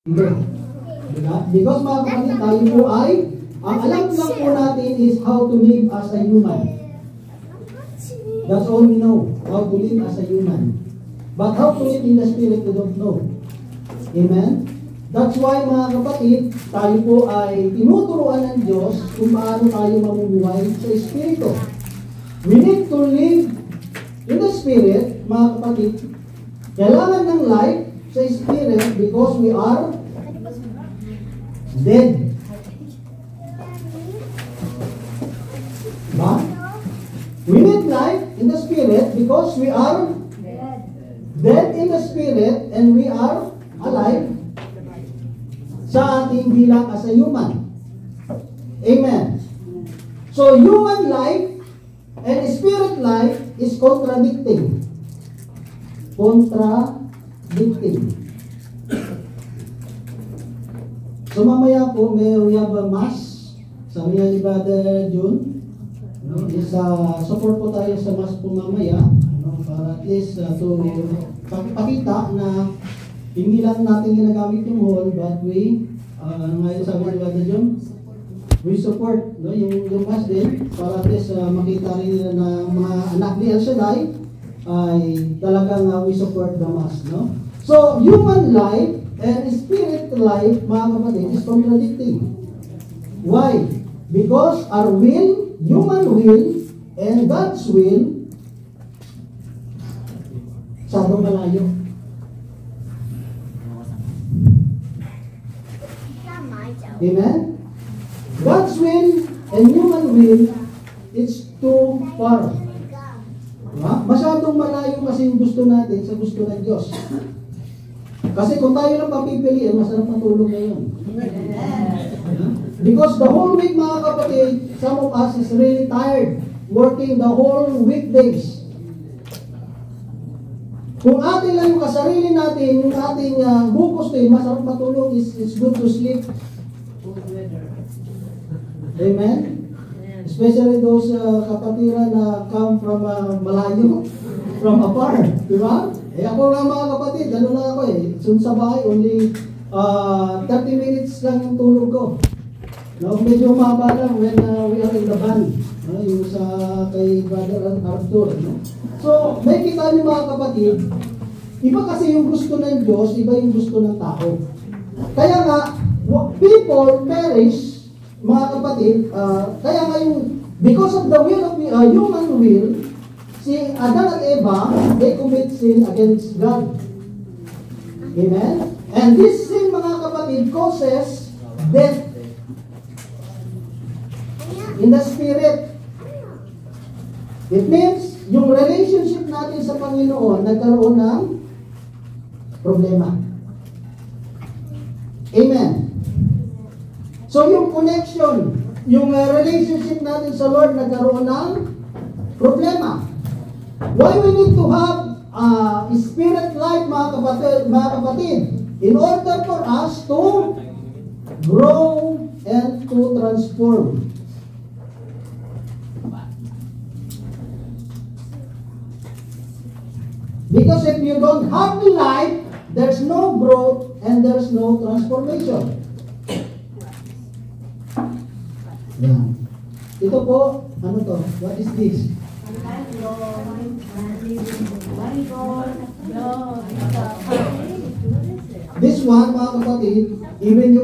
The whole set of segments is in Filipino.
Hindi. Diba? Because mga kapatid, tayo po ay, ang alam lang po natin is how to live as a human. That's all we know, how to live as a human. But how to live in the Spirit, we don't know. Amen? That's why mga kapatid, tayo po ay tinuturuan ng Diyos kung paano tayo mamumuhay sa Espiritu. We need to live in the Spirit, mga kapatid. Kailangan ng life sa Spirit because we are dead. But we need life in the Spirit because we are dead in the Spirit and we are alive sa ating bilang as a human. Amen. So human life and spirit life is contradicting. So mamaya po, we have a mass. Sabi niya ni Brother June, is support po tayo sa mass po mamaya, para at least to pakita na hindi lang natin ginagamit yung hall, but we, ngayon sabi ni Brother June, we support yung mass din, para at least makita rin nila na mga anak ni El Shaddai ay talagang we support the mass. So, human life and spirit life, mga kapatid, is contradicting. Why? Because our will, human will, and God's will, sadong malayo. Amen? God's will and human will, it's too far. Masyadong malayo kasi yung gusto natin sa gusto ng Diyos. Kasi kung tayo lang papipiliin, masarap matulog ngayon. Because the whole week, mga kapatid, some of us is really tired working the whole weekdays. Kung atin lang yung kasarili natin, yung ating gugustuhin, masarap matulog, is good to sleep. Amen? Especially those kapatiran na come from malayo, from afar. Diba? Ako nga mga kapatid, ano na ako sun sa bahay, only 30 minutes lang yung tulog ko. Medyo mababa lang when we are in the van. Yung sa kay Brother Arthur. So, may kita niyo mga kapatid, iba kasi yung gusto ng Diyos, iba yung gusto ng tao. Kaya nga, people perish, mga kapatid, kaya nga yung, because of the will of the human will, si Adan at Eva, they commit sin against God. Amen? And this sin, mga kapatid, causes death in the spirit. It means, yung relationship natin sa Panginoon, nagkaroon ng problema. Amen? So, yung connection, yung relationship natin sa Lord, nagkaroon ng problema. Why we need to have spirit life, mga kapatid, in order for us to grow and to transform. Because if you don't have the life, there's no growth and there's no transformation. Yan. Ito po, ano to? What is this? This one, mga kapatid, even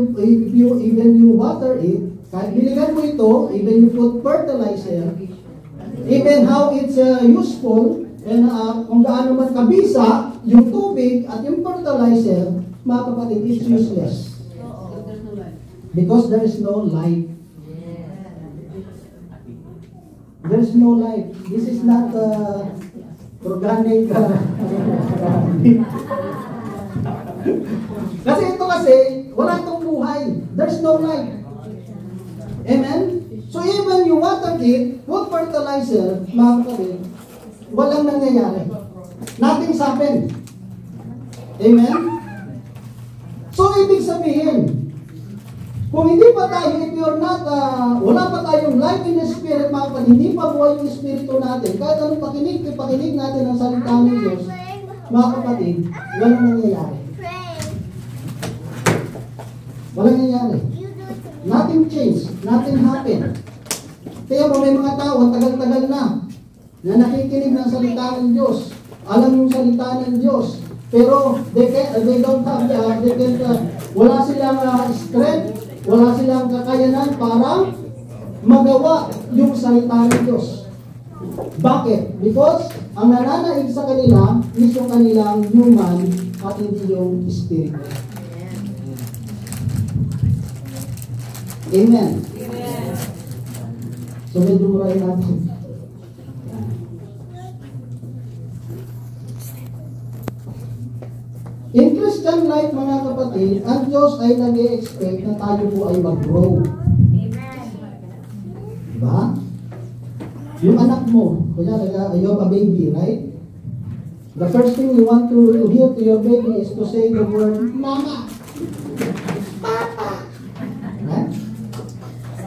you water it, kahit biligan mo ito, even you put fertilizer, even how it's useful, and kung gaano man kabisa, yung tubig at yung fertilizer, mga kapatid, it's useless. Because there is no life. There's no life. This is not organic. Kasi ito wala itong buhay. There's no life. Amen? So even you water it, put fertilizer, mga kapatid, walang nangyayari. Nothing's happened. Amen? So ibig sabihin, kung hindi pa tayo, if you're not, wala pa tayong life in the Spirit, mga kapatid, hindi pa buhay yung Espiritu natin, kahit anong pakinig natin ang salita ng Diyos, mga kapatid, walang nangyayari. Walang nangyari. Nothing changed. Nothing happened. Kaya mo may mga tao, tagal-tagal na nakikinig ng salita ng Diyos. Alam yung salita ng Diyos. Pero they don't have, wala silang strength, wala silang kakayanan para magawa yung salita ng Diyos. Bakit? Because ang nananaig sa kanila is yung kanilang human at hindi yung spirit. Amen. Amen. So medyo murahin natin. In Christian life, mga kapatid, ang Diyos ay nag-i-expect na tayo po ay mag-grow. Amen. Diba? Yung anak mo, kaya you have a baby, right? The first thing you want to hear to your baby is to say the word, Mama, Papa. Right?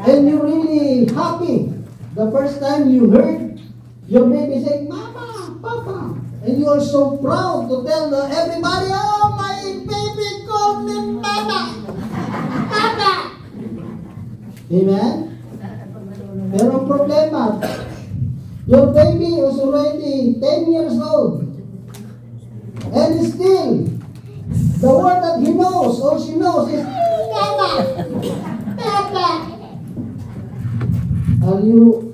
And you're really happy the first time you heard your baby say, Mama, Papa. And you are so proud to tell everybody, oh, my baby called me Mama, Papa. Amen? Pero ang problema, your baby is already 10 years old. And still, the word that he knows or she knows is, Papa, Papa. Are you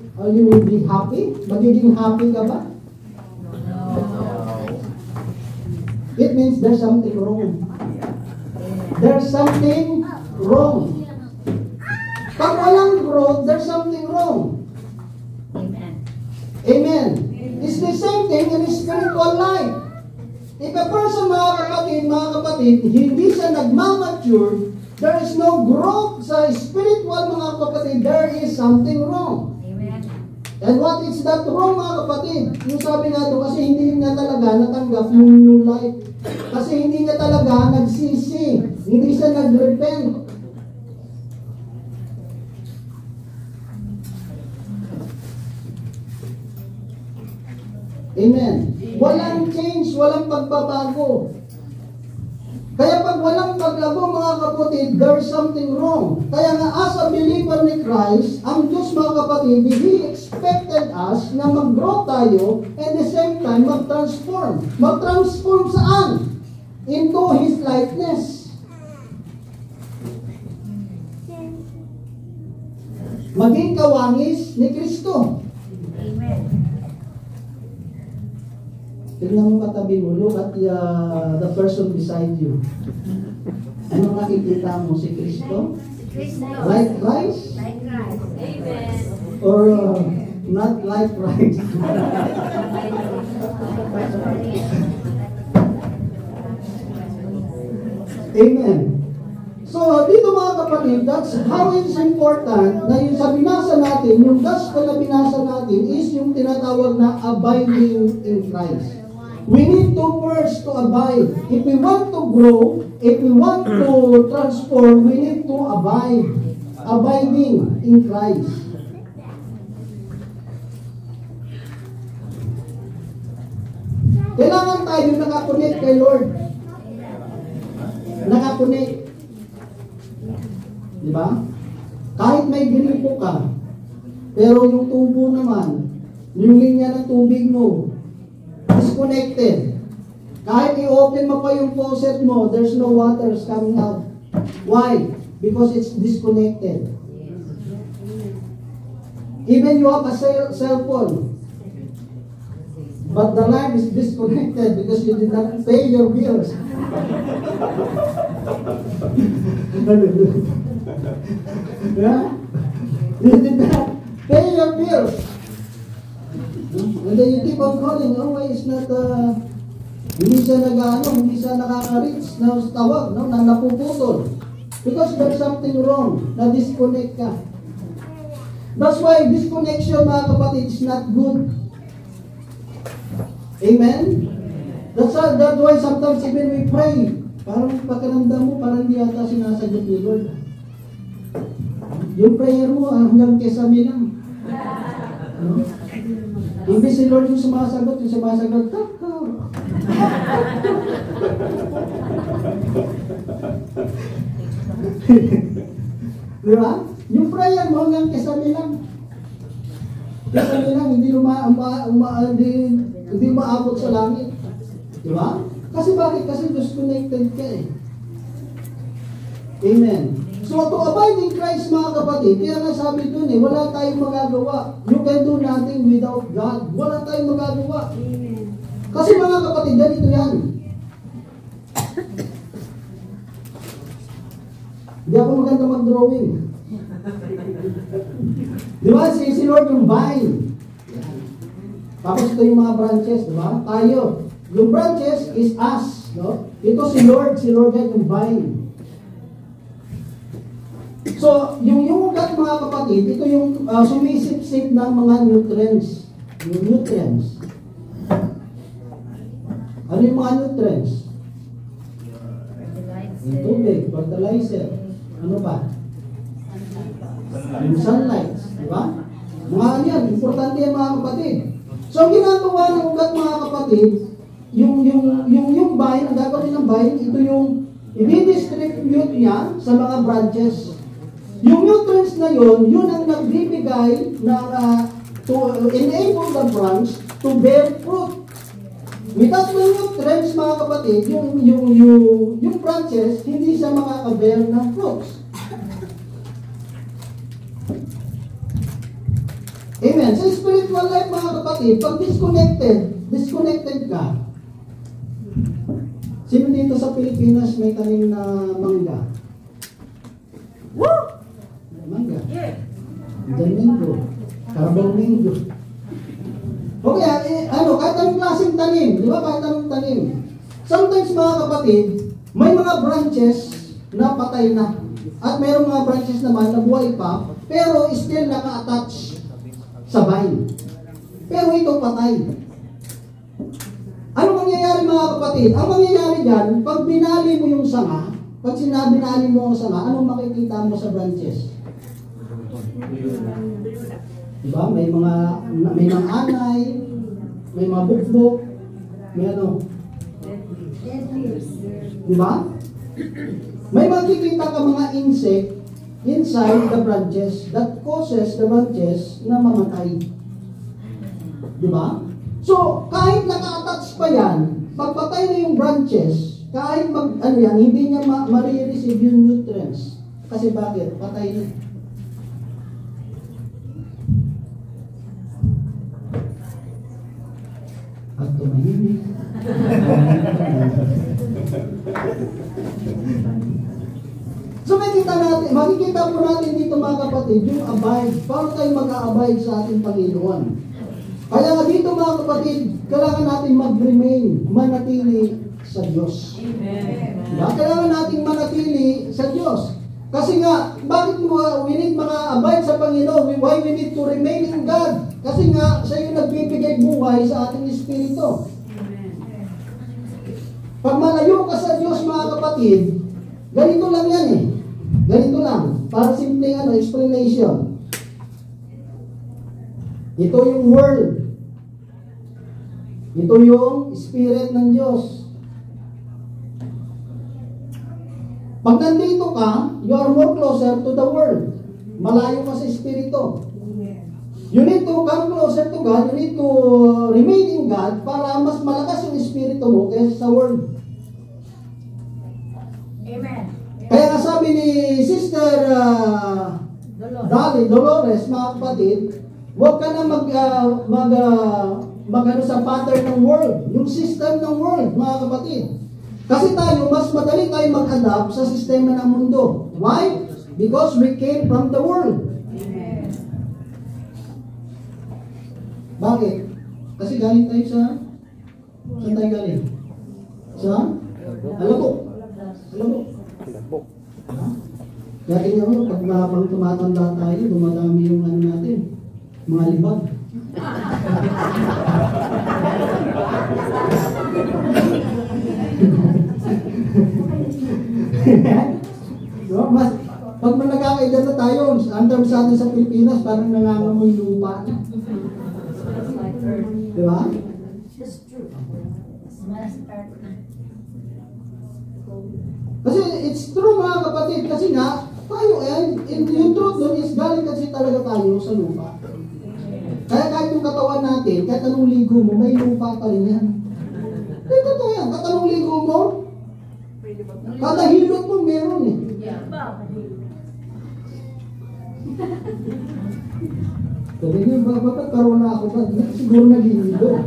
be happy? Magiging happy ka ba? It means there's something wrong. There's something wrong. Pag walang growth, there's something wrong. Amen. Amen. It's the same thing in spiritual life. If a person, mga kapatid, hindi siya nagmamature, there is no growth sa spiritual, mga kapatid, there is something wrong. Amen. And what is that wrong, mga kapatid? Yung sabi nga doon, kasi hindi niya talaga natanggap yung new life. Kasi hindi niya talaga nagsisi. Hindi siya nag-repent. Amen. Walang change, walang pagbabago. Kaya pag walang pagbago, mga kapatid, there's something wrong. Kaya nga, as a believer ni Christ, ang Diyos, mga kapatid, He expected us na mag-grow tayo and the same time mag-transform. Mag-transform saan? Into His likeness. Maging kawangis ni Kristo. Amen. Tignan mo katabi mo, look at the person beside you. Ano nakikita mo? Si Kristo? Like Christ? Like Christ. Amen. Or not like Christ? Amen. So, dito mga kapatid, that's how it's important na yung sa binasa natin, yung gospel na binasa natin is yung tinatawag na abiding in Christ. We need two words to abide. If we want to grow, if we want to transform, we need to abide. Abiding in Christ. Kailangan tayo nakakunik kay Lord. Nakakunik. Diba? Kahit may gripo ka, pero yung tubo naman, yung linya ng tubig mo, disconnected. Kahit i-open mo pa yung faucet mo, there's no water coming out. Why? Because it's disconnected. Even you have a cell phone, but the line is disconnected because you did not pay your bills. Yeah? You did not pay your bills. And then you keep on calling, oh, why it's not, hindi siya hindi siya nakaka-reach na tawag, no, na napuputol. Because there's something wrong, na-disconnect ka. That's why disconnection, mga kapatid, is not good. Amen? That's why sometimes even we pray, parang pagkaramdam mo, parang hindi yata sinasagot ni Lord. Yung prayer mo, hanggang kesame lang. No? Hindi si Lord yung sumasagot, kakao. Di ba? Yung prayer mo hanggang kesame lang. Kesame lang, hindi maabot sa langit. Di ba? Kasi bakit? Kasi disconnected ka eh. Amen. So to abide in Christ mga kapatid, kaya nga sabi dun wala tayong magagawa. You can do nothing without God. Wala tayong magagawa. Amen. Kasi mga kapatid, ganito yan. Hindi ako maganda mag-drawing. Di ba? Si Lord yung vine. Tapos ito yung mga branches, di ba? Tayo. Yung branches is us. No? Ito si Lord yan yung vine. So, yung ugat mga kapatid, ito yung sumisip-sip ng mga nutrients. Yung nutrients. Ano yung mga nutrients? Yung tubig, fertilizer. Ano pa? Yung sunlight. Diba? Mga ano yan, importante yan mga kapatid. So, ang ginagawa ng ugat mga kapatid, yung vine, ang gagawin ng vine, ito yung i-distribute niya sa mga branches. Yung nutrients na yun ang nagbibigay to enable the branch to bear fruit. Without the nutrients, mga kapatid, yung branches, hindi siya makaka-bear ng fruits. Amen. Sa spiritual life, mga kapatid, pag disconnected ka. Sino dito sa Pilipinas may tanim na mangga? Woo! Mangga. Diyan mango. Carabao mango. Okay, kahit anong klaseng tanim, di ba? Kahit anong tanim. Sometimes, mga kapatid, may mga branches na patay na. At mayroong mga branches naman na buhay pa, pero still naka-attach sa vine. Pero ito patay. Ano mangyayari mga kapatid? Ang mangyayari dyan, pag binali mo yung sanga, pag binali mo ang sanga, anong makikita mo sa branches? Diba? May mga anay, may mga bukbok, may ano. Diba? May makikita ka mga insect inside the branches that causes the branches na mamatay. Diba? So, kahit naka-attach pa yan, pagpatay na yung branches, kahit hindi niya ma-receive yung nutrients. Kasi bakit? Patay na. At tumahimik. So makikita po natin dito mga kapatid, yung abide. Paano tayo mag-a-abide sa ating Panginoon? Kaya nga dito mga kapatid, kailangan natin mag-remain, manatili sa Diyos. Amen. Diba? Kailangan natin manatili sa Diyos. Kasi nga, bakit we need mga-abide sa Panginoon? Why we need to remain in God? Kasi nga, siya yung nagbibigay buhay sa ating Espiritu. Pag malayo ka sa Diyos mga kapatid, ganito lang yan eh. Ganito lang. Para simpleng explanation. Ito yung world. Ito yung Spirit ng Diyos. Pag nandito ka, you are more closer to the world. Malayo ka sa Espiritu. You need to come closer to God. You need to remain in God para mas malakas yung Espiritu mo kaysa sa world. Amen. Kaya nga sabi ni Sister Dolores, mga kapatid, huwag ka na mag sa pattern ng world, yung system ng world, mga kapatid. Kasi tayo, mas madali tayo mag-adapt sa sistema ng mundo. Why? Because we came from the world. Amen. Bakit? Kasi galing tayo sa... Saan tayo galing? Sa? Alabok. Alabok. Kaya tingnan mo, pag tumatanda tayo, dumadami yung natin, mga libag. No, pag nagkakaedad na tayo, ang term sa atin sa Pilipinas, parang nangangamoy lupa na. Di ba? Kasi it's true mga kapatid, kasi nga nga, tayo yung truth doon is galing kasi talaga tayo sa lupa. Kaya kahit yung katawan natin, kahit anong ligo mo, may lupa pa rin yan. Hindi totoo yan. Kahit anong ligo mo, kada hilot mo, meron eh. Sabi niyo, bakit karoon na ako ba? Siguro nagliligo.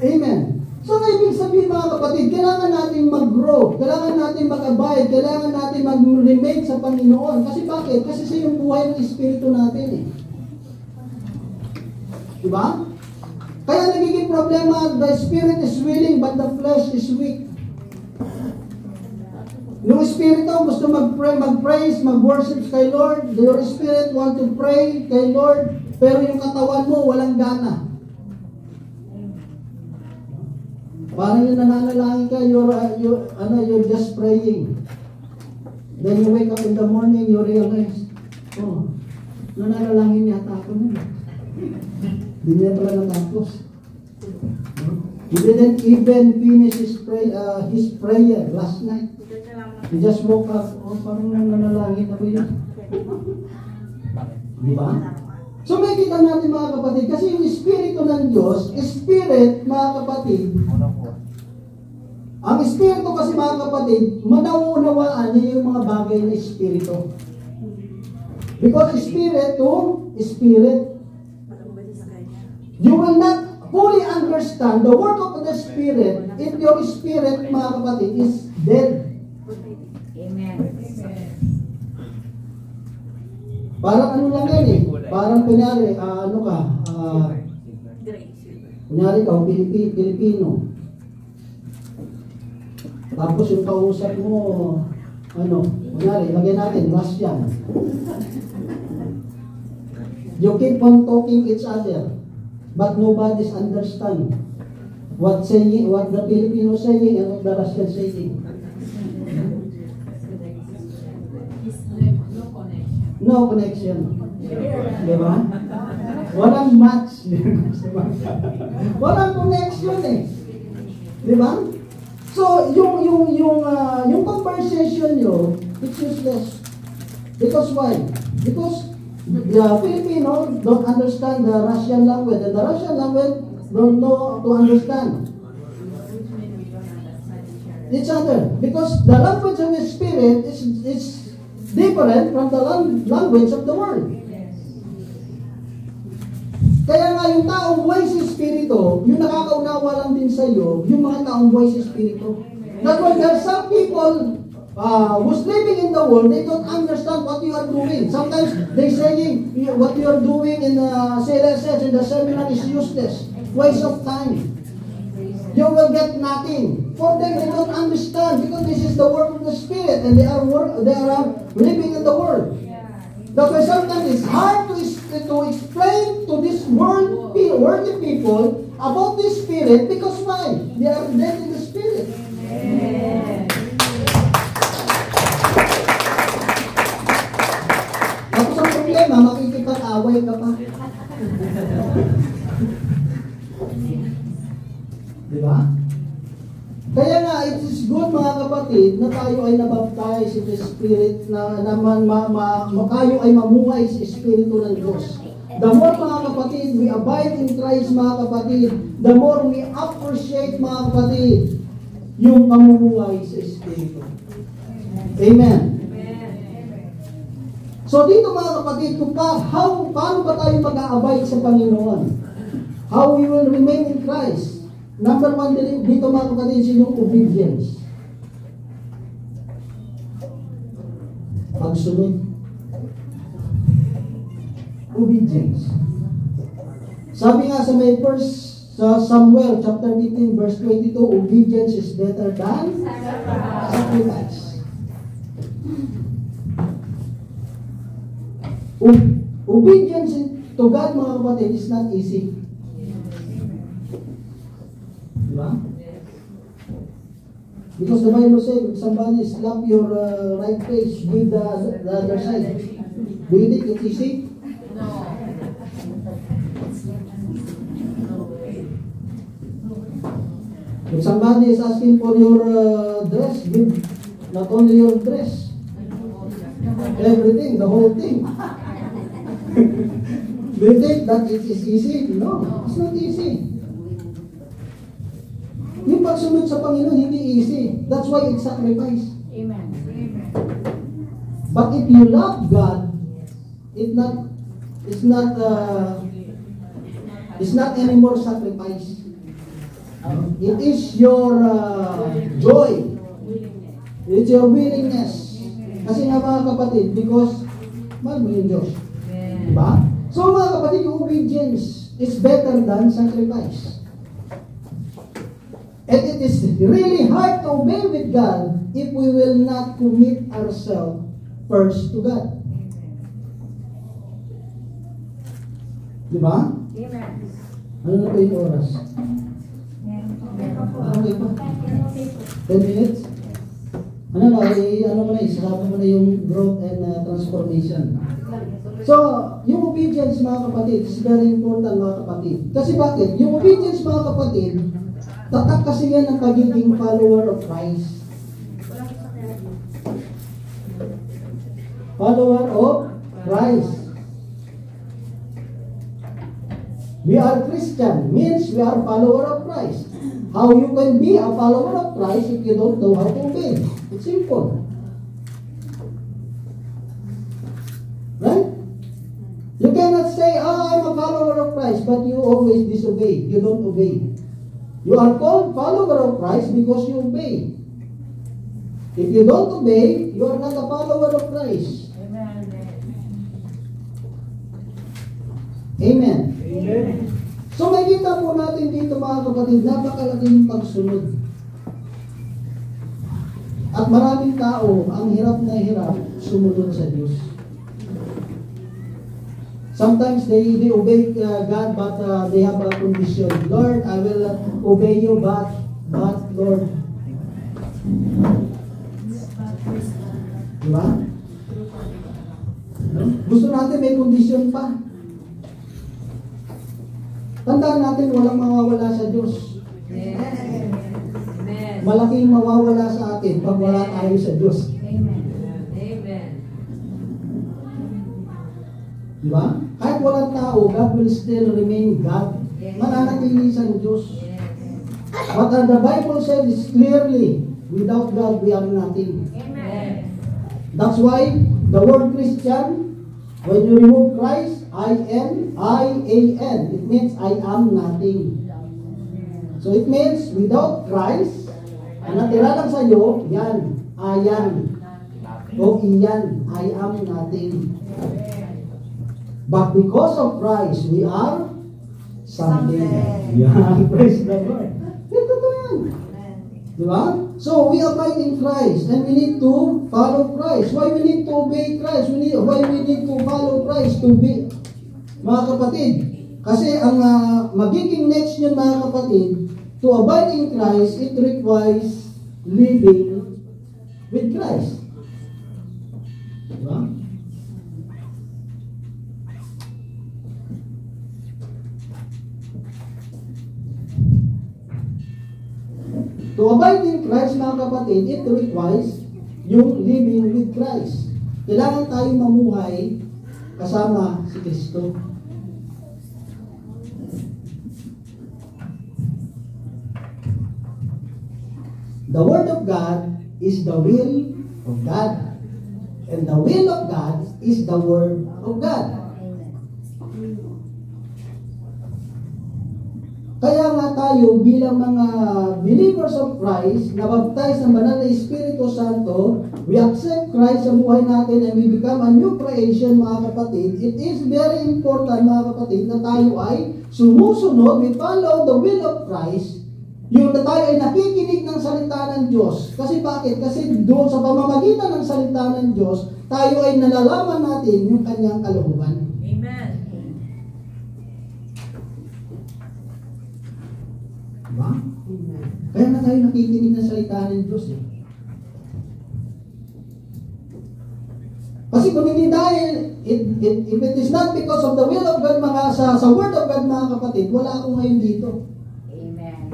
Amen. So, ibig sabihin mga kapatid, kailangan natin mag-grow, kailangan natin mag-abide, kailangan natin mag-remain sa Panginoon. Kasi bakit? Kasi siya yung buhay ng Espiritu natin eh. Diba? Kaya nagiging problema, the Spirit is willing but the flesh is weak. Yung Espiritu gusto mag-pray, mag-praise, mag-worship kay Lord. Your Spirit want to pray kay Lord, pero yung katawan mo walang gana. Parang yung nananalangin ka, you're just praying. Then you wake up in the morning, you realize, oh, nananalangin yata ako nun. Hindi niya pala natapos. He didn't even finish his prayer last night. He just woke up, oh, parang nananalangin ako yun. Di ba? So makikita natin mga kapatid, kasi yung Espiritu ng Diyos, Spirit mga kapatid, ang Espiritu kasi mga kapatid, manauunawaan niya yung mga bagay na Espiritu. Because Spirit to Spirit. You will not fully understand the work of the Spirit if your spirit mga kapatid is dead. Amen. Parang ano lang yan eh. Parang kunyari, kunyari ka, Pilipino. Tapos yung kausap mo, kunyari, lagyan natin, Russian. You keep on talking each other, but nobody's understand what the Filipino saying and what the Russian saying. No connection. Diba? Walang match. Walang connection eh. Diba? So, yung conversation nyo, it's useless. Because why? Because the Filipino don't understand the Russian language, and the Russian language don't know to understand each other. Because the language of the Spirit is different from the language of the world. Kaya nga yung taong buhay sa Espiritu, yung nakakaunawa lang din sa iyo, yung mga taong buhay sa Espiritu. That's why there are some people who's living in the world, they don't understand what you are doing. Sometimes they saying what you are doing in the CLSS, in the seminar is useless, waste of time. You will get nothing. For them, they don't understand because this is the work of the Spirit, and they are living in the world. That's why sometimes it's hard to explain to this worldly people about the Spirit, because why? They are dead in the Spirit. Amen. Tapos ang problema, makikipag-away ka pa. Diba? Kaya nga, it is good mga kapatid na tayo ay nabaptize in the Spirit, na tayo ay mamuhay sa Espiritu ng Diyos. The more mga kapatid, we abide in Christ mga kapatid, the more we appreciate mga kapatid, yung pamumuhay sa Espiritu. Amen. So dito mga kapatid, paano ba tayo mag-a-abide sa Panginoon? How we will remain in Christ? Number one, dito mga kapatid, yung obedience. Pagsunod. Obedience. Sabi nga sa may sa Samuel chapter 15 verse 22, obedience is better than sacrifice. Obedience to God mga kapatid is not easy. Diba? Because the Bible says, if somebody slap your right face with the other side, do you think it's easy? No. If somebody is asking for your dress, give not only your dress, everything, the whole thing. Do you think that it is easy? No, it's not easy. Yung pagsunod sa Panginoon, hindi easy. That's why it's sacrifice. Amen. But if you love God, it's not anymore sacrifice. It is your joy. It's your willingness. Kasi nga mga kapatid, because mahal mo yung Diyos. Diba? So mga kapatid, yung obedience is better than sacrifice. And it is really hard to obey with God if we will not commit ourselves first to God. Diba? Amen. Ano na ba yung oras? Okay pa. 10 minutes? Ano mo na, isasama mo na yung growth and transformation. So, yung obedience mga kapatid is very important mga kapatid. Kasi bakit? Yung obedience mga kapatid, tatak kasi yan ang pagiging follower of Christ. Follower of Christ. We are Christian, means we are follower of Christ. How you can be a follower of Christ if you don't know how to obey? It's simple. Right? You cannot say, I'm a follower of Christ, but you always disobey. You don't obey. You are called follower of Christ because you obey. If you don't obey, you are not a follower of Christ. Amen. Amen. So makikita po natin dito mga kapatid, napakalaking pagsunod. At maraming tao ang hirap na hirap sumunod sa Diyos. Sometimes they obey God but they have a condition. Lord, I will obey you but Lord. Diba? Gusto natin may condition pa. Tandaan natin, walang mawawala sa Diyos. Amen. Malaking mawawala sa atin pag wala tayo sa Diyos. Amen. Amen. Diba? Kahit walang tao, God will still remain God. Mananatili sa Diyos. But the Bible says clearly, without God, we are nothing. Amen. That's why the word Christian, when you remove Christ, I-am, it means I am nothing. So it means without Christ, ang natira lang sa iyo, yan, ayan. O iyan, I am nothing. But because of Christ, we are something. Yan, praise the Lord. Ito to yan. Diba? So we abide in Christ and we need to follow Christ. Why we need to obey Christ? Why we need to follow Christ to be, mga kapatid? Kasi ang magiging next nyo mga kapatid, to abide in Christ, it requires living with Christ. Diba? To abide in Christ, mga kapatid, it requires yung living with Christ. Kailangan tayong mamuhay kasama si Kristo. The Word of God is the will of God. And the will of God is the Word of God. Kaya nga tayo bilang mga believers of Christ, na baptized ng banal na Espiritu Santo, we accept Christ sa buhay natin and we become a new creation, mga kapatid. It is very important, mga kapatid, na tayo ay sumusunod, we follow the will of Christ, yung na tayo ay nakikinig ng salita ng Diyos. Kasi bakit? Kasi doon sa pamamagitan ng salita ng Diyos, tayo ay nalalaman natin yung kanyang kalooban. Amen. Diba? Kaya na tayo nakikinig ng salita ng Diyos eh. Kasi kung hindi dahil, if it is not because of the will of God, sa word of God mga kapatid, wala ako ngayon dito. Amen.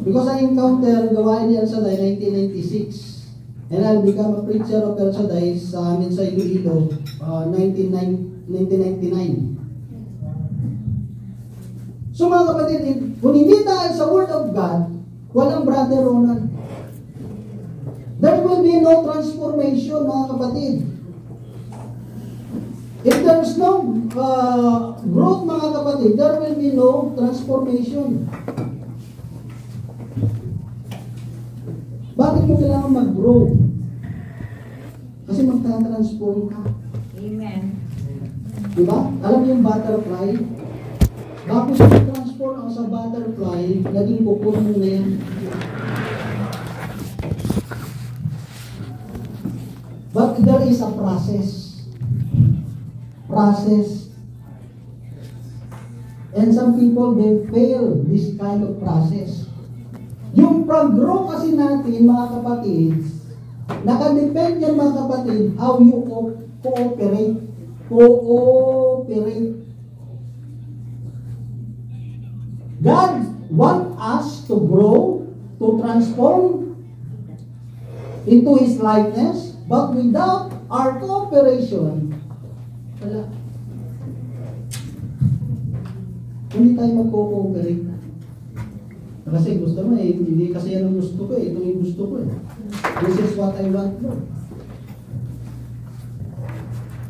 Because I encountered Gawain ni El Shaddai 1996. And I'll become a preacher of El Shaddai sa amin sa Iloilo, 1999. So mga kapatid, kung hindi dahil sa Word of God, walang Brother Ronald. There will be no transformation, mga kapatid. If there's no growth, mga kapatid, there will be no transformation. Bakit mo kailangan mag-grow? Kasi magta-transform ka. Amen. Diba? Alam niyo yung butterfly? Bakit mag-transform ako sa butterfly, naging cocoon mo na yan. But there is a process. And some people, they fail this kind of process. Yung pag-grow kasi natin, mga kapatid, nakadepend yan, mga kapatid, how you cooperate. Cooperate. God wants us to grow, to transform into His likeness, but without our cooperation, wala. Hindi tayo mag-cooperate. Kasi gusto mo hindi kasi yan ang gusto ko ito yung gusto ko This is what I want, Lord.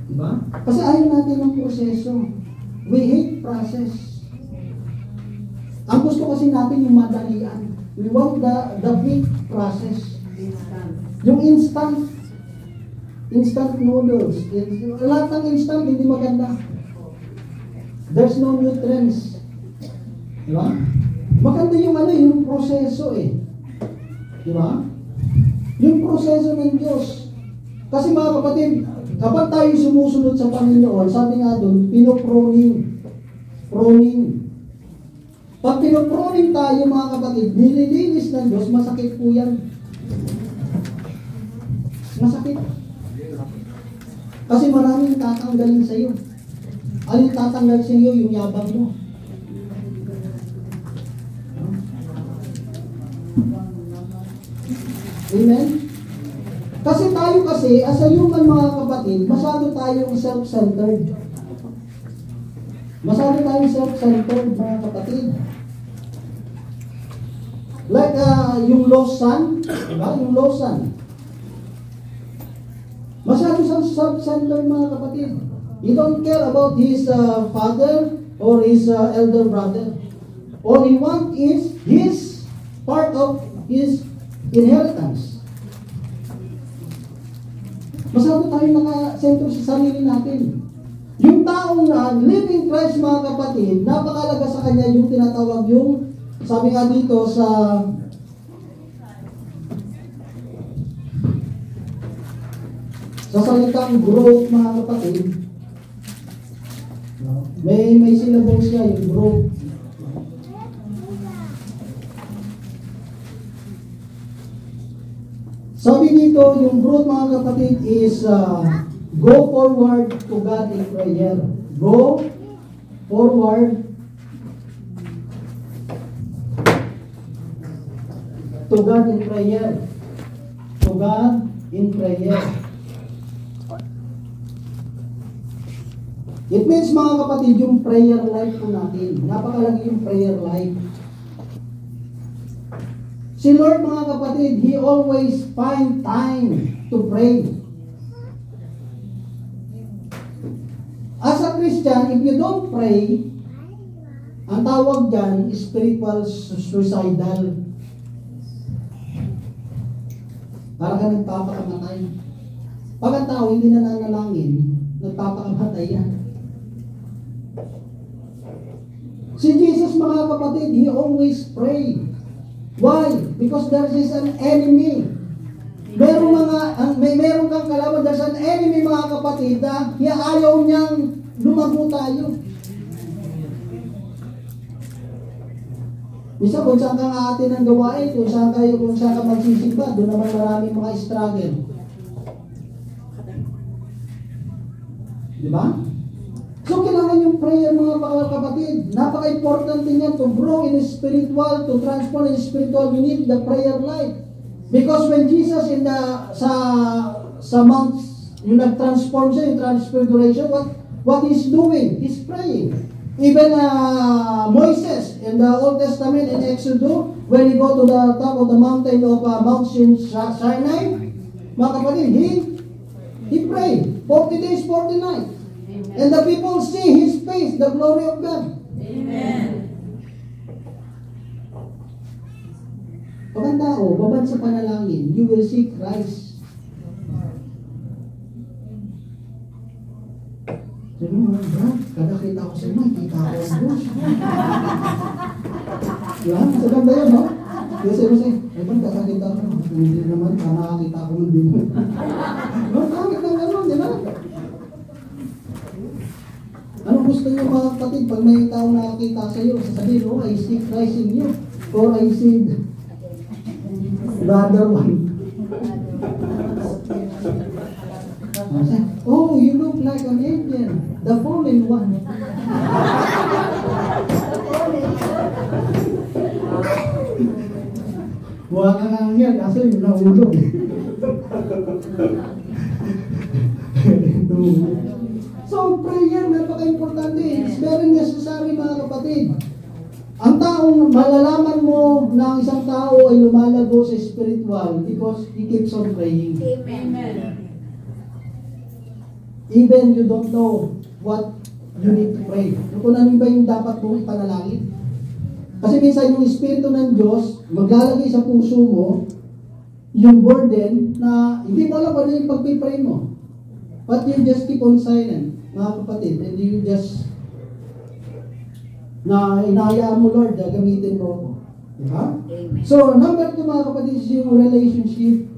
Diba? Kasi ayaw natin ng proseso. We hate process. Ang gusto kasi natin yung madalian. We want the quick process. Yung instant noodles. Lahat ng instant hindi maganda. There's no nutrients. Diba? Maganda yung proseso Diba? Yung proseso ng Diyos. Kasi mga kapatid, kapag tayo sumusunod sa Panginoon, sabi nga doon, pinoproning. Pag pinoproning tayo, mga kapatid, nililinis ng Diyos, masakit po yan. Masakit. Kasi maraming tatanggalin sa iyo. Ano yung tatanggal sa iyo? Yung yabang mo. Amen? Kasi tayo as a human, mga kapatid, masyado tayong self-centered. Masyado tayong self-centered, mga kapatid. Like yung lost son, diba? Yung lost son. Masyado siyang self-centered, mga kapatid. He don't care about his father or his elder brother. All he wants is his part of his inheritance. Masyado tayo nakasentro sa sarili natin. Yung taong living Christ, mga kapatid, napakalaga sa kanya yung tinatawag yung, sabi nga dito sa salitang growth, mga kapatid, may syllable siya, yung growth. Sabi dito, yung growth, mga kapatid, is go forward to God in prayer. Go forward to God in prayer. To God in prayer. It means, mga kapatid, yung prayer life po natin. Napakalagi yung prayer life. Si Lord, mga kapatid, He always find time to pray. As a Christian, if you don't pray, ang tawag dyan, spiritual suicidal. Para ka nagpapakamatay. Pag ang tao hindi nananalangin, nagpapakamatay yan. Si Jesus, mga kapatid, He always pray. Why? Because there is an enemy. Meron kang kalaban, there's an enemy, mga kapatid, na ayaw niyang lumago tayo. Isa, kung saan kang aatin ng gawain, kung saan ka magsisimba, doon naman maraming mga struggle. Diba? So, kailangan yung prayer, mga kapatid. Napaka-important niyan to grow in spiritual, to transform in spiritual. We need the prayer life. Because when Jesus sa Mount, yung nag-transform siya, yung transfiguration, what he's doing? He's praying. Even Moses in the Old Testament in Exodus, when he go to the top of the mountain of Mount Sinai, mga kapatid, he prayed 40 days, 40 nights. And the people see his face, the glory of God. Amen. Pag ang tao, babad sa panalangin, you will see Christ. Sabi mo, Brad, kada kita ko sa mga, kita ko ang Diyos. Yan, sa ganda yun, no? Kasi, ewan, kada kita ko, hindi naman, nakakita ko hindi mo. No, bakit na gano'n, di ba? Ano gusto niyo mga kapatid, pag may tao nakakita sa iyo, sasabihin, oh, I see Christ in you, or I see the other one. Oh, you look like an angel, the fallen one. Buha ka nga yan, kasi yung nahulog. So, prayer, napaka-importante. It's very necessary, mga kapatid. Ang taong malalaman mo na ang isang tao ay lumalago sa spiritual because he keeps on praying. Amen. Even you don't know what you need to pray. Kung ano ba yung dapat mong ipanalangin. Kasi minsan yung Espiritu ng Diyos maglalagay sa puso mo yung burden na hindi mo alam ano yung pagpipray mo. But you just keep on silent, mga kapatid, and you just na inahayaan mo, Lord, gamitin mo ako. Diba? Amen. So, number 2, mga kapatid, is yung relationship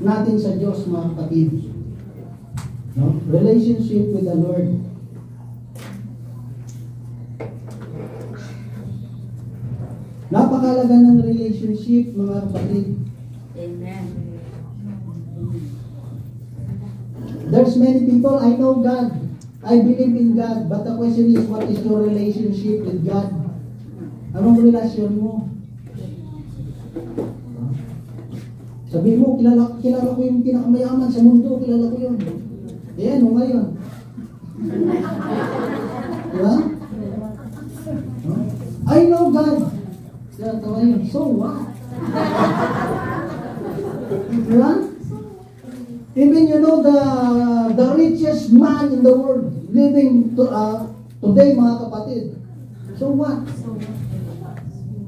natin sa Diyos, mga kapatid. No? Relationship with the Lord. Napakalaga ng relationship, mga kapatid. Amen. There's many people, I know God, I believe in God, but the question is, what is your relationship with God? Anong relasyon mo? Sabi mo, kilala ko yung pinakamayaman sa mundo, kilala ko yun. Eh, ano ngayon? Diba? I know God. Kaya tawa yun, so what? Diba? Even you know the richest man in the world living today, mga kapatid. So what?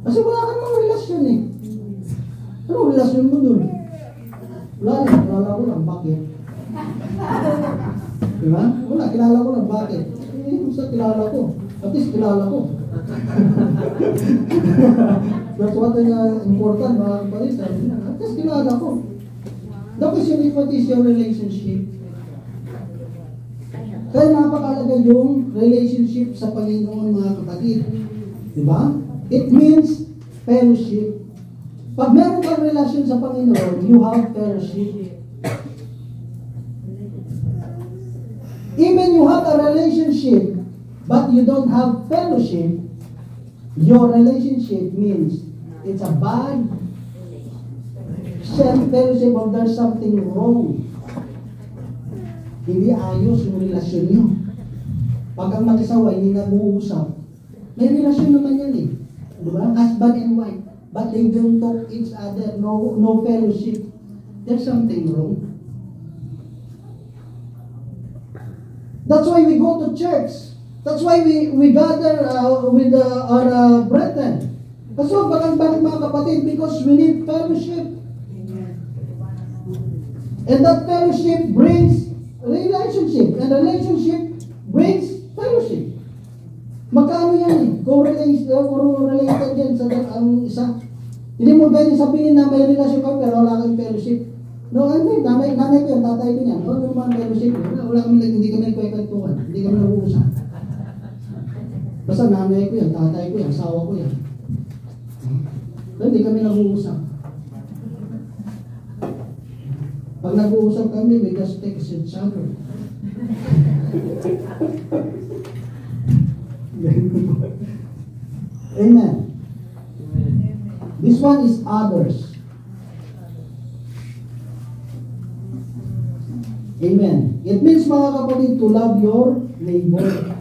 Kasi wala ka namang relasyon eh. Anong relasyon mo dun? Wala lang, kilala ko lang, bakit? Diba? Wala, kilala ko lang, bakit? Eh, kung sa kilala ko, at least kilala ko. That's what is important, mga kapatid. At least kilala ko. The question is, what is your relationship? Kaya napakalaga yung relationship sa Panginoon, mga kapatid. Diba? It means fellowship. Pag meron kang relasyon sa Panginoon, you have fellowship. Even you have a relationship, but you don't have fellowship, your relationship means it's a bad fellowship or there's something wrong. Hindi ayos yung relasyon nyo. Pag ang mag-asawa, hindi nag-uusap, may relasyon naman yan eh. Diba? Husband and wife. But they don't talk each other. No fellowship. There's something wrong. That's why we go to church. That's why we gather with our brethren. Kasi bakit mga kapatid? Because we need fellowship. And that fellowship brings relationship. And relationship brings fellowship. Magkano yan eh? Correlated yan sa ang isa. Hindi mo pwede sabihin na may relasyon ka pero wala kang fellowship. No, ano nanay ko yan, tatay ko yan. Ano naman fellowship? Wala kami, hindi kami nagkwekwentuhan. Hindi kami nag-uusap. Basta nanay ko yan, tatay ko yan, asawa ko yan. Hindi kami nag-uusap. Pag nag-uusap kami, we just text each other. Amen. This one is others. Amen. It means, mga kapatid, to love your neighbor.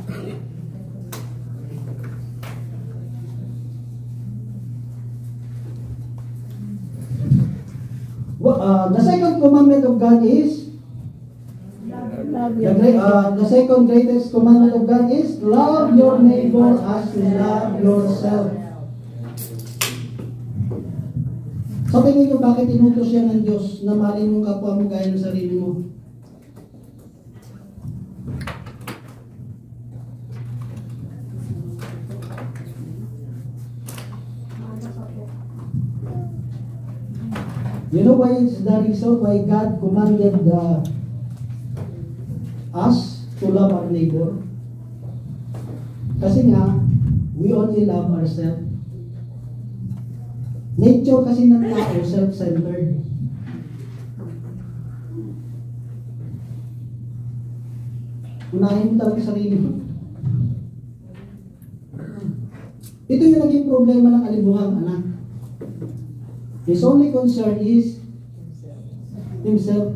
The second commandment of God is the second greatest commandment of God is love your neighbor as you love yourself. Sa tingin nyo, bakit inutos yan ng Diyos na mahalin mong kapwa mo gaya ng sarili mo? You know why it's the reason why God commanded us to love our neighbor? Kasi nga, we only love ourselves. Nature kasi ng tao, self-centered. Unahin mo talaga sarili mo. Ito yung naging problema ng alibuhang anak. His only concern is himself.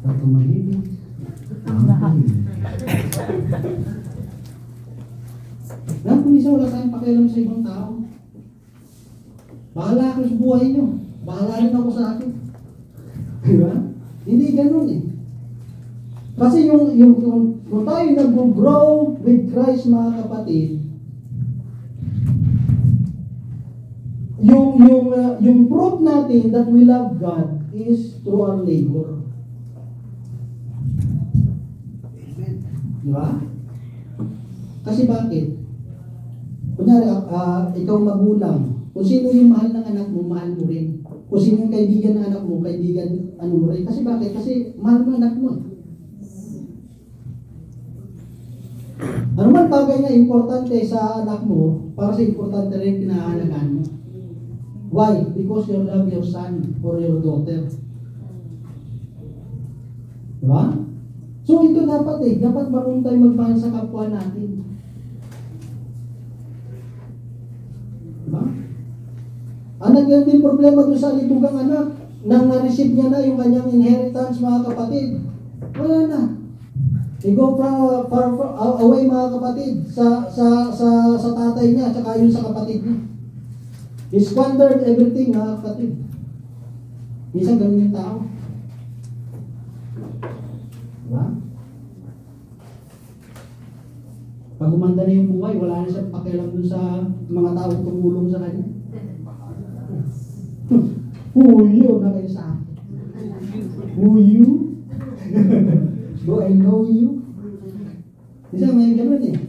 Tato mahimik. Kung minsan wala tayong pakialam sa ibang tao. Bahala ako sa buhay nyo. Bahala rin ako sa akin. Diba? Hindi ganun eh. Kasi kung tayo nag-grow with Christ, mga kapatid, yung proof natin that we love God is through our neighbor. Amen. Diba? Kasi bakit? Kunyari, ikaw magulang, kung sino yung mahal ng anak mo, mahal mo rin. Kung sino yung kaibigan ng anak mo, kaibigan mo rin. Kasi bakit? Kasi mahal mo anak mo. Ano man bagay na importante sa anak mo, para sa importante rin pinahalagaan mo. Why? Because you love your son or your daughter. Diba? So ito dapat marunong tayo magmahal sa kapwa natin. Diba? Ang naging problema doon sa libugang anak, nang na-receive niya na yung kanyang inheritance, mga kapatid, wala na. He go far away, mga kapatid, sa tatay niya, at saka yun sa kapatid niya. He squandered everything, mga kapatid. Minsan ganun yung tao. Diba? Pag umanda na yung buhay, wala na siyang pakialam dun sa mga taong tumulong sa kanya. Who you na kayo sa akin? Who you? Do I know you? Isa may ganun eh.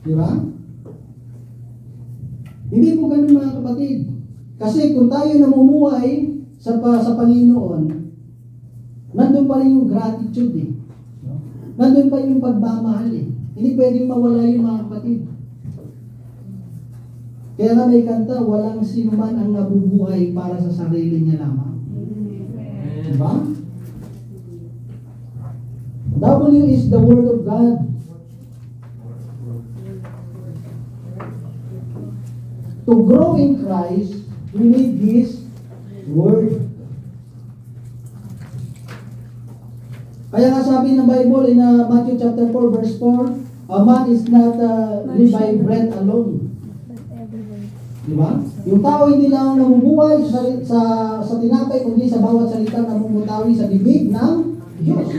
Diba? Hindi po ganun, mga kapatid. Kasi kung tayo namumuhay sa Panginoon, nandun pa rin yung gratitude eh. Nandun pa yung pagmamahal eh. Hindi pwedeng mawala yung, mga kapatid. Kaya nga may kanta, walang sino man ang nabubuhay para sa sarili niya lamang. Diba? W is the Word of God. To grow in Christ, we need His Word. Kaya nga sabi ng Bible in Matthew chapter 4 verse 4, a man is not live by bread alone. Diba? Yung tao hindi lang namubuhay sa tinapay, kundi sa bawat salita na namumutawi sa bibig ng Diyos.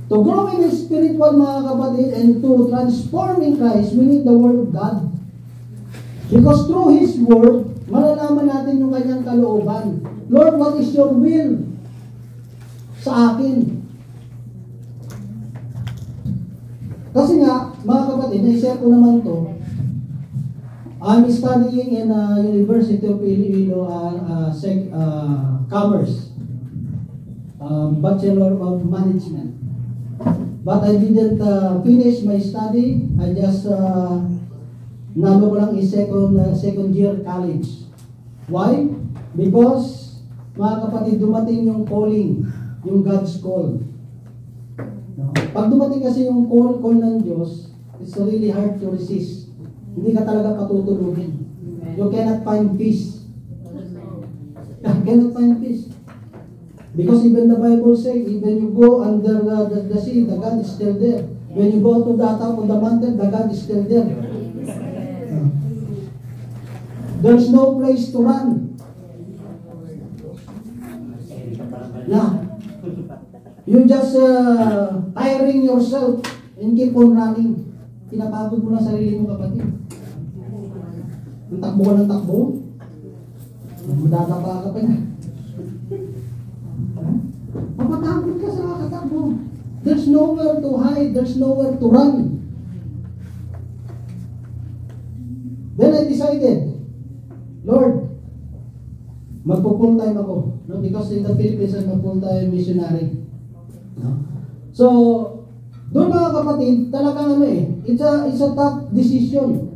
To grow in the spiritual, mga kapatid, and to transform in Christ, we need the Word of God. Because through His Word, malalaman natin yung kanyang kalooban. Lord, what is your will sa akin? Kasi nga, mga kapatid, na-share ko naman to. I'm studying in University of Iloilo, Commerce, Bachelor of Management. But I didn't finish my study. I just Nalo ko lang is second year college. Why? Because, mga kapatid, dumating yung calling, yung God's call. No? Pag dumating kasi yung call ng Diyos, it's really hard to resist. Hindi ka talaga patutulugin. You cannot find peace. You cannot find peace. Because even the Bible says, even you go under the sea, the God is still there. When you go to the top of the mountain, the God is still there. There's no place to run. Yeah. You just tiring yourself and keep on running. Pinapagod mo lang sarili mo, kapatid. Ang takbo ka ng takbo, madadapa ka pa niya. Mapatagod ka sa kakatakbo. There's nowhere to hide, there's nowhere to run. Then I decided, Lord, magpo-full time ako. No? Because in the Philippines, I'm a full-time missionary. No? So, doon mga kapatid, talagang it's a tough decision.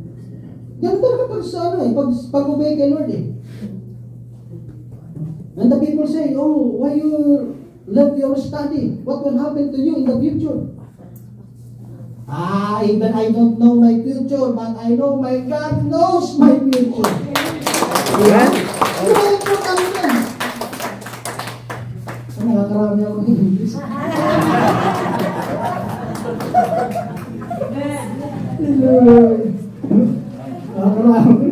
Ganun talaga pag-obey kay Lord eh. And the people say, oh, why you left your study? What will happen to you in the future? Even I don't know my future, but I know my God knows my future. Diba? Diba yung importante yan? Nakakarami ako ng English. Nakakarami.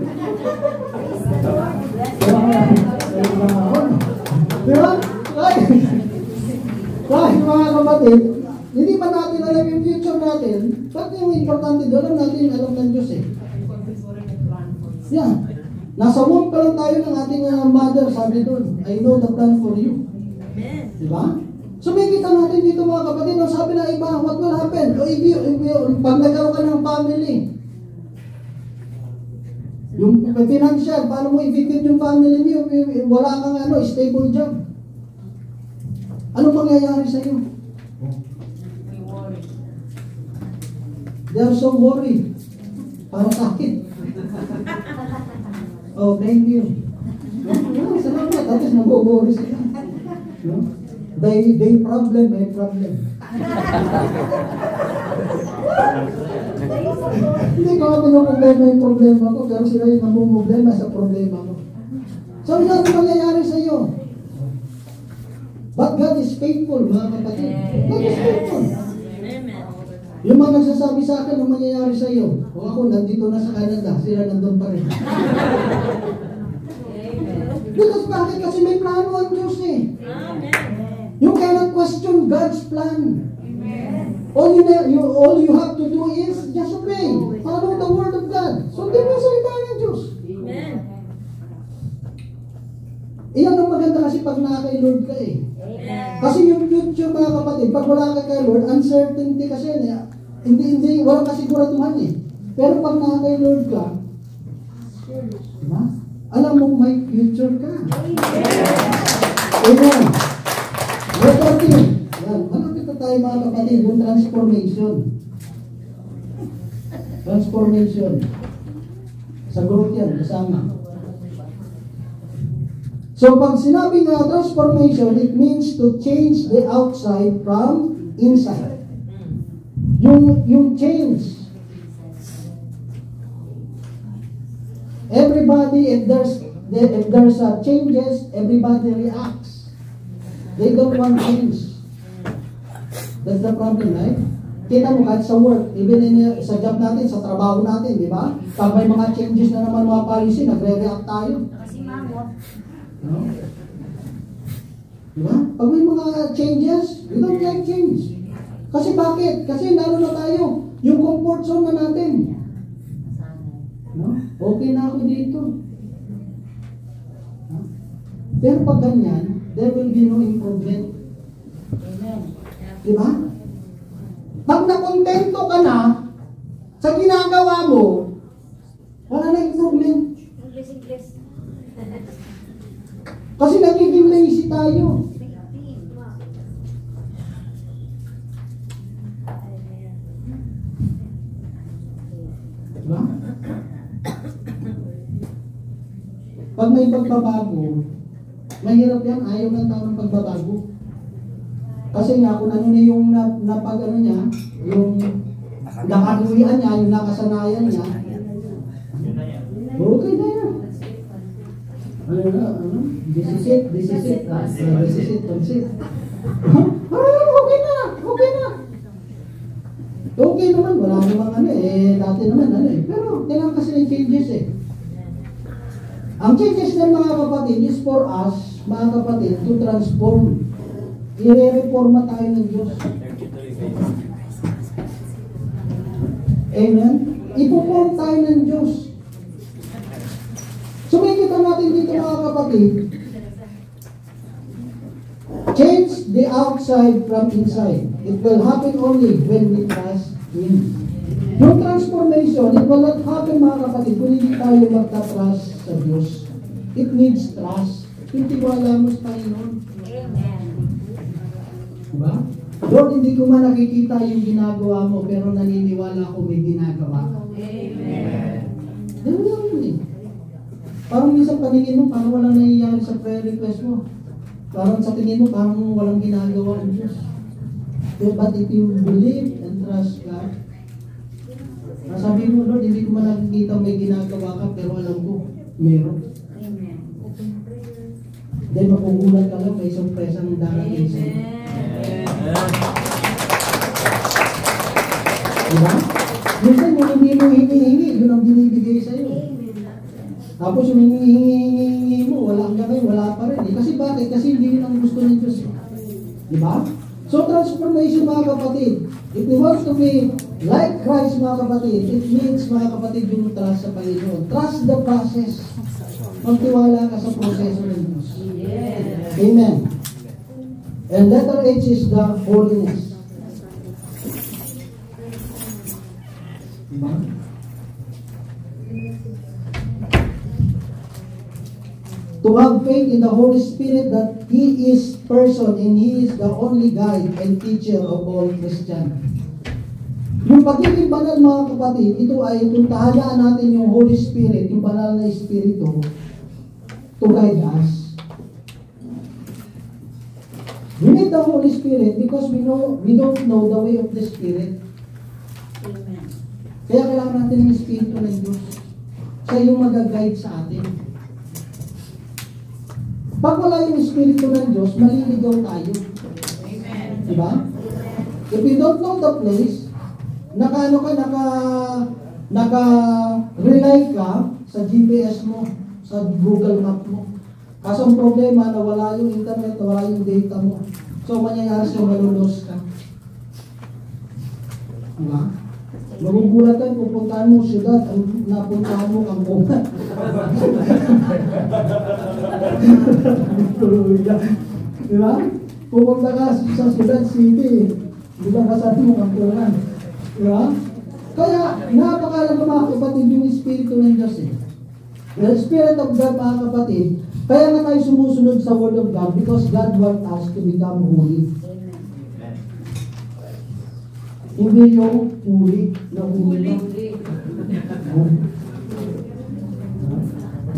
Diba? Kahit mga kapatid, hindi pa natin alam yung future natin, bakit yung importante doon natin alam ng Diyos eh. Yeah. Nasa womb pa lang tayo ng ating mother, sabi doon, I know the plan for you. Diba? So may kita natin dito mga kapatid, no, sabi na iba, what will happen? O pag nagkaroon ka ng family, yung financial, paano mo i-feed yung family niyo? Wala kang stable job. Anong mangyayari sa iyo? They are so worried. Para sakit. Oh, thank you. Salamat. At least nag-worry sila. No? They problem, may problem. Hindi ko problema yung problema ko, pero sila yung namumblema sa problema ko. So, yan ang mangyayari sa iyo. But God is faithful, mga kapatid. God is faithful. Yung mga nagsasabi sa akin, ang mangyayari sa iyo. O ako, nandito na sa Canada, sila nandun pa rin. Because bakit? Kasi may plano ang Diyos eh. You cannot question God's plan. All you have to do is just obey. Follow the word of God. Sundin mo yung salita ng Diyos. Iyan ang maganda kasi pag nakakay Lord ka eh. Kasi yung future mga kapatid, pag wala ka kay Lord, uncertainty kasi hindi, walang kasiguraduhan eh. Pero pag nakakay Lord ka, diba? Alam mo may future ka. Amen. Letter 2. Yan. Malapit na tayo mga kapatid, yung transformation. Transformation. Sa group yan, kasama. So, pag sinabi nga transformation, it means to change the outside from inside. Yung change. Everybody, if there's changes, everybody reacts. They don't want change. That's the problem, right? Kita mo kahit sa work, even sa job natin, sa trabaho natin, di ba? Pag may mga changes na naman mga policy, nagre-react tayo. No? Diba? Pag may mga changes, we don't like change. Kasi bakit? Kasi naroon na tayo. Yung comfort zone na natin. No? Okay na ako dito. No? Pero pag ganyan, there will be no improvement. Diba? Pag nakontento ka na sa ginagawa mo, wala na improvement. Kasi nagiging lazy tayo. Diba? Pag may pagbabago, mahirap yan, ayaw ng tao ng pagbabago. Kasi nga, kung ano na yung napag ano niya, yung nakaluwian niya, yung nakasanayan niya, okay na yan. Ano na, ano? This is it. Okay na. Okay naman, wala namang ano dati naman ano pero kailangan kasi ng changes Ang changes ng mga kapatid is for us, mga kapatid, to transform. I-reforma tayo ng Diyos. Amen? Ipoform tayo ng Diyos. So makikita natin dito mga kapatid, change the outside from inside. It will happen only when we trust Him. Yung transformation, it will not happen mga kapatid kung hindi tayo magta-trust sa Diyos. It needs trust. Yung tiwala mo sa Panginoon. Amen. Diba? Lord, hindi ko man nakikita yung ginagawa mo, pero naniniwala ko may ginagawa. Amen. Ganun lang yun Parang minsan paningin mo, parang walang nangyayari sa prayer request mo. Parang sa tingin mo, parang walang ginagawa ng Diyos. But if you believe and trust God, sabi mo, Lord, hindi ko man nakikita may ginagawa ka, pero alam ko, meron. Amen. Then makugulat ka lang, may isang presang darating sa iyo. Diba? Minsan yung hindi mo hinihingi, yun ang binibigay sa iyo. Tapos yung hinihingi mo, wala ka rin, wala pa rin. Kasi bakit? Kasi hindi yun ang gusto ng Diyos. Diba? So transformation mga kapatid, if we want to be like Christ mga kapatid, it means mga kapatid yung trust sa Panginoon. Trust the process. Magtiwala ka sa proseso ng Diyos. Yes. Amen. And letter H is the holiness. Diba? To have faith in the Holy Spirit that He is person and He is the only guide and teacher of all Christian. Yung pagiging banal mga kapatid, ito ay tuntahan natin yung Holy Spirit, yung banal na Espiritu, to guide us. We need the Holy Spirit because we don't know the way of the Spirit. Amen. Kaya kailangan natin ng Espiritu ng Diyos. Siya yung mag-guide sa atin. Pag wala yung Espiritu ng Diyos, maliligaw tayo. Amen. Diba? If you don't know the place, naka-rely ka sa GPS mo, sa Google Map mo. Kaso ang problema na wala yung internet, wala yung data mo. So, mangyayari siya, malulos ka. Diba? Magugulat tayo, pupuntahan mo siyudad, napuntahan mo Kampungan. Diba? Pupunta ka sa siyudad city, diba kasabi mo Kampungan. Diba? Kaya, napakalaga mga kapatid yung Espiritu ng Diyos The Spirit of God mga kapatid, kaya nga tayo sumusunod sa Word of God because God wants us to become holy. Hindi yung huli na huli ka.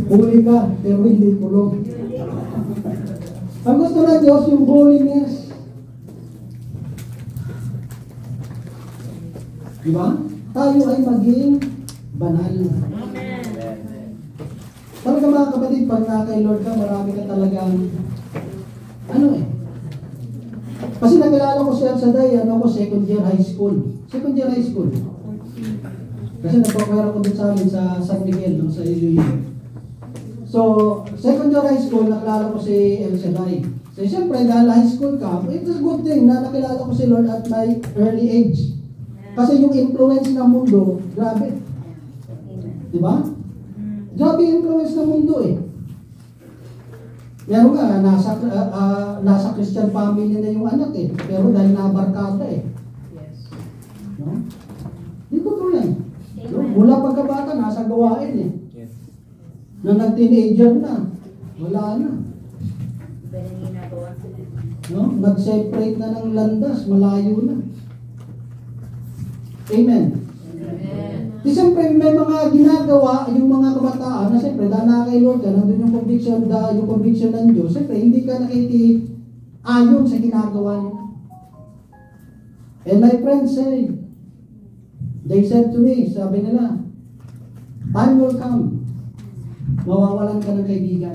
Huli ka, pero hindi kulong. Ang gusto na Diyos, yung holiness. Diba? Tayo ay maging banal. Talaga mga kapatid, pag na kay Lord ka, marami ka talagang kasi nakilala ko si Absaday, second year high school. Second year high school. Kasi nagpakwera ko din sa amin sa San Miguel, sa Iloilo. So, second year high school, nakilala ko si Absaday. So, siyempre, dahil high school ka, it was a good thing na nakilala ko si Lord at my early age. Kasi yung influence ng mundo, grabe. Diba? Grabe yung influence ng mundo Meron nga, nasa Christian family na yung anak pero dahil nabarkada Yes. No? Di ko to yan. No? Mula pagkabata, nasa gawain Yes. Nang nag-teenager na, wala na. No? Nag-separate na ng landas, malayo na. Amen. Amen. siyempre may mga ginagawa yung mga kabataan na siyempre dahil na kay Lord ka, nandun yung conviction ng Diyos, siyempre hindi ka nakikiayon sa ginagawa niya. And my friends say, they said to me, sabi nila, time will come, mawawalan ka ng kaibigan.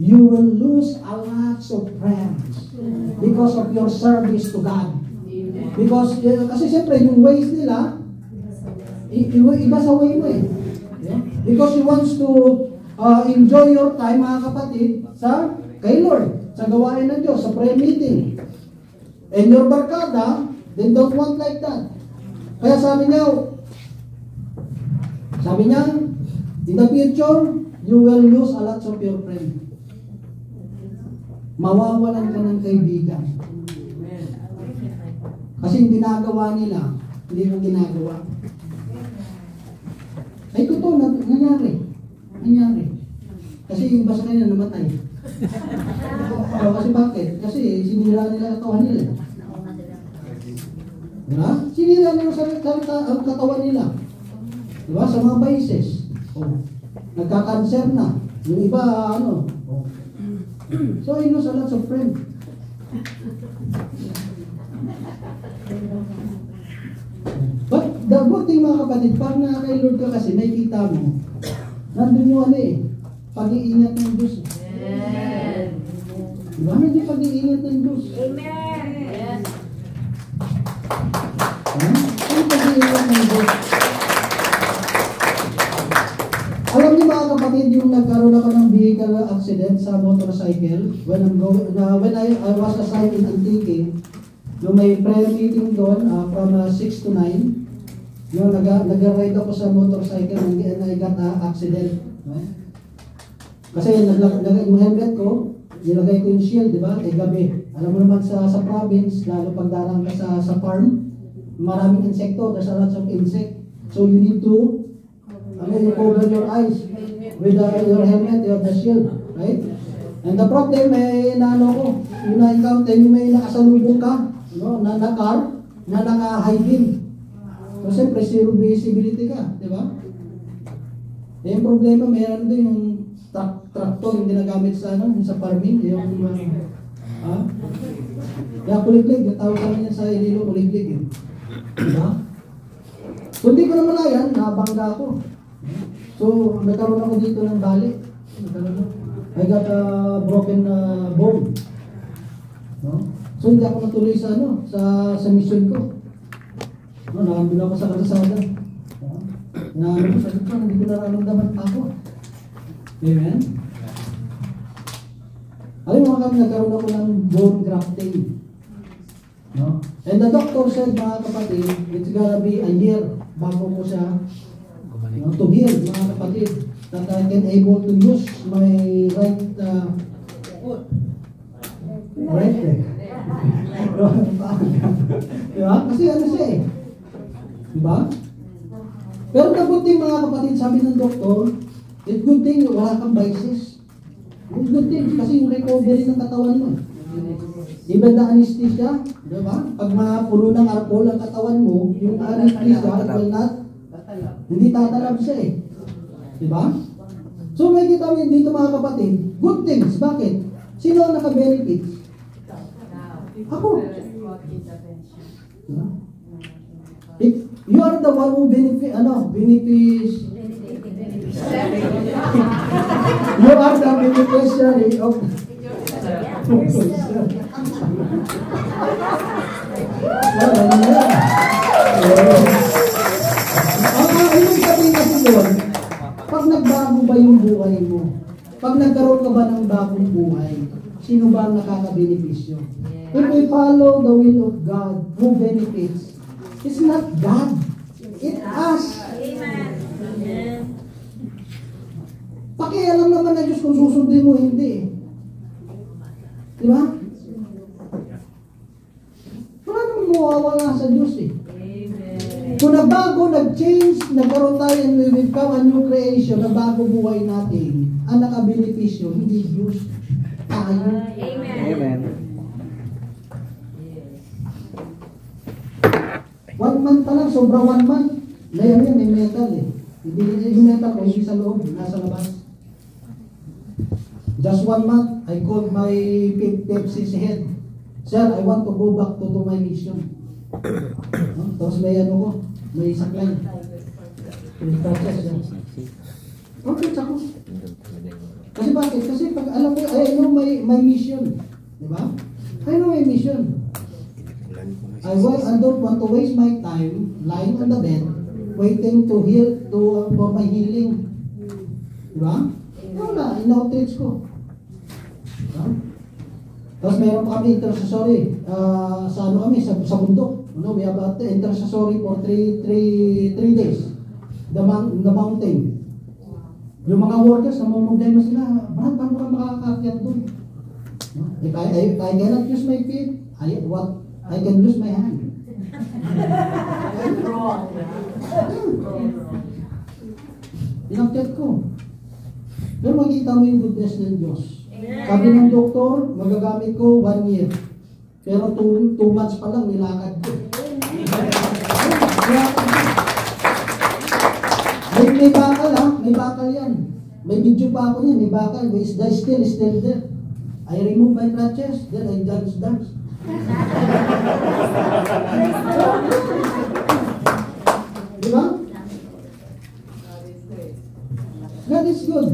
You will lose a lot of friends because of your service to God. Because, kasi siyempre, yung ways nila, iba sa way mo eh. Yeah? Because you wants to enjoy your time, mga kapatid, kay Lord, sa gawain ng Diyos, sa prayer meeting. And your barkada, they don't want like that. Kaya sabi niya, in the future, you will lose a lot of your friends. Mawawalan ka ng kaibigan. Kasi yung ginagawa nila, hindi mo ginagawa. Ay, totoo, nangyari. Kasi yung basa kanina namatay. Kasi bakit? Kasi sinira nila katawan nila. Diba? Sinira nila ang katawan nila. Diba? Sa mga vices. Nagka-cancer na. Yung iba, So, I lose a lot of friends. But the good thing, mga kapatid, pag kay Lord ka kasi, nakikita mo, nandun yung pag-iingat ng Diyos. Amen. Diba? Nandun yung pag-iingat ng Diyos. Amen. Yes. Ano pag-iingat ng Diyos? Alam niyo mga kapatid, yung nagkaroon ako ng vehicle accident sa motorcycle, when I was assigned in Antique, nung may prayer meeting doon, from 6 to 9, nag-ride ako sa motorcycle and I got accident. Right? Kasi yung helmet ko, nilagay ko yung shield, di ba? Gabi. Alam mo naman sa province, lalo pag darang ka sa farm, maraming insekto, there's a lot of insect. So you need to you cover your eyes with your helmet, the shield, right? And the problem, may yung na-encounter, yung may nakasalubong ka, na car, na naka-high beam. So, siyempre, zero visibility ka, di ba? Yung problema, mayroon doon yung tractor yung ginagamit sa farming, yung kaya kuliglig, yung tawag kami niya sa Ililo, kuliglig yun. Diba? So, hindi ko na malayan, nabangga ako. So, nagkaroon ako dito ng bali. I got a broken bone. No? So, hindi ako natuloy sa mission ko. Nakambila ako sa kalsada. Sabi ko, hindi ko nararamdaman pa ako. Amen? Alam mo kami, nagkaroon ako ng bone grafting. No? And the doctor said, mga kapatid, it's gonna be a year bago ko siya to heal, mga kapatid, that I can able to use my right leg. Diba? Kasi siya eh. Diba? Pero the good thing, mga kapatid, sabi ng doktor, it's good thing wala kang vices. It's good thing kasi yung recovery ng katawan mo. Even the anesthesia, diba? Pag mapuno ng alcohol ang katawan mo, yung anesthesia will not, hindi tatalab siya eh. Diba? So may kita mo dito, mga kapatid, good things. Bakit? Sino ang naka-benefits? Ako. Diba? You are the one who benefit, you are the beneficiary of Ibig sabihin kasi doon, pag nagbago ba yung buhay mo, pag nagkaroon ka ba ng bagong buhay, sino ba ang nakakabenepisyo? If we follow the will of God, who benefits? It's not God, it's us. Amen. Pakialam naman na Diyos kung susundin mo, hindi. Diba? Wala namang mawawala sa Diyos eh. Kung nagbago, nag-change, nagkaroon tayo and we become a new creation, na bago buhay natin, ang nakabenepisyo, hindi Diyos, tayo. Amen. 1 month pa lang, sobra 1 month. may metal eh. Hindi, yung metal ko, hindi sa loob, nasa labas. Just 1 month, I called my Pepsi's head. Sir, I want to go back to my mission. No? Tapos may ano ko, may saklay. Okay, tsako. Kasi bakit? Kasi pag alam ko, I know my mission. Diba? I know my mission. I don't want to waste my time lying on the bed, waiting to heal, for my healing. Diba? Wala, in-outreach ko. Diba? Tapos meron pa kami intercessory, sa ano kami, sa bundok. No, we have intercessory for 3 days. The mountain. Yung mga workers, na mga problema sila, Brad, paano ka makakakyat doon? No? If I cannot use my feet, I can use my hand. Inakyat ko. Pero makita mo yung goodness ng Diyos. Sabi ng doktor, magagamit ko 1 year. Pero 2 months pa lang nilakad ko. May bakal ha, may bakal yan. May video pa ako yan, may bakal. Is still there. I remove my crutches, then I dance. Diba? God is good.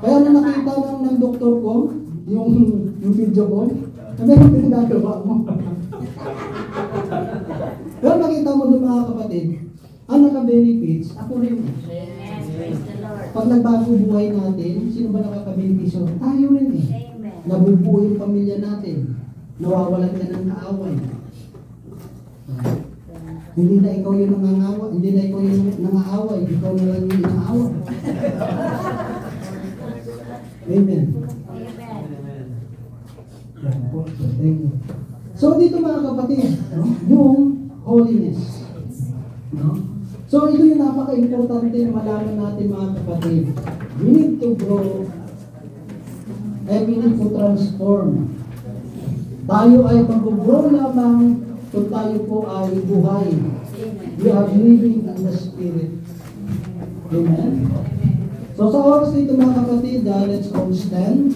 Kaya na nakita ng doktor ko, yung video ko, ano yung pinagagawa mo? Pero nakita mo doon mga kapatid, ang naka-benefits, ako rin. Pag nagbago buhay natin, sino ba nakaka-benepisyo? Tayo rin eh. Nabubuo yung pamilya natin. Nawawalan ka ng kaaway. Hindi na ikaw yung nangangawa, hindi na ikaw yung nangaaway, ikaw na lang yung nangaaway. Amen. Thank you. So dito mga kapatid, no? Yung holiness. No? So ito yung napaka-importante na malaman natin mga kapatid. We need to grow and we need to transform. Tayo ay mag-grow lamang kung tayo po ay buhay. We are living in the Spirit. Amen? So sa oras nito mga kapatid, let's all stand.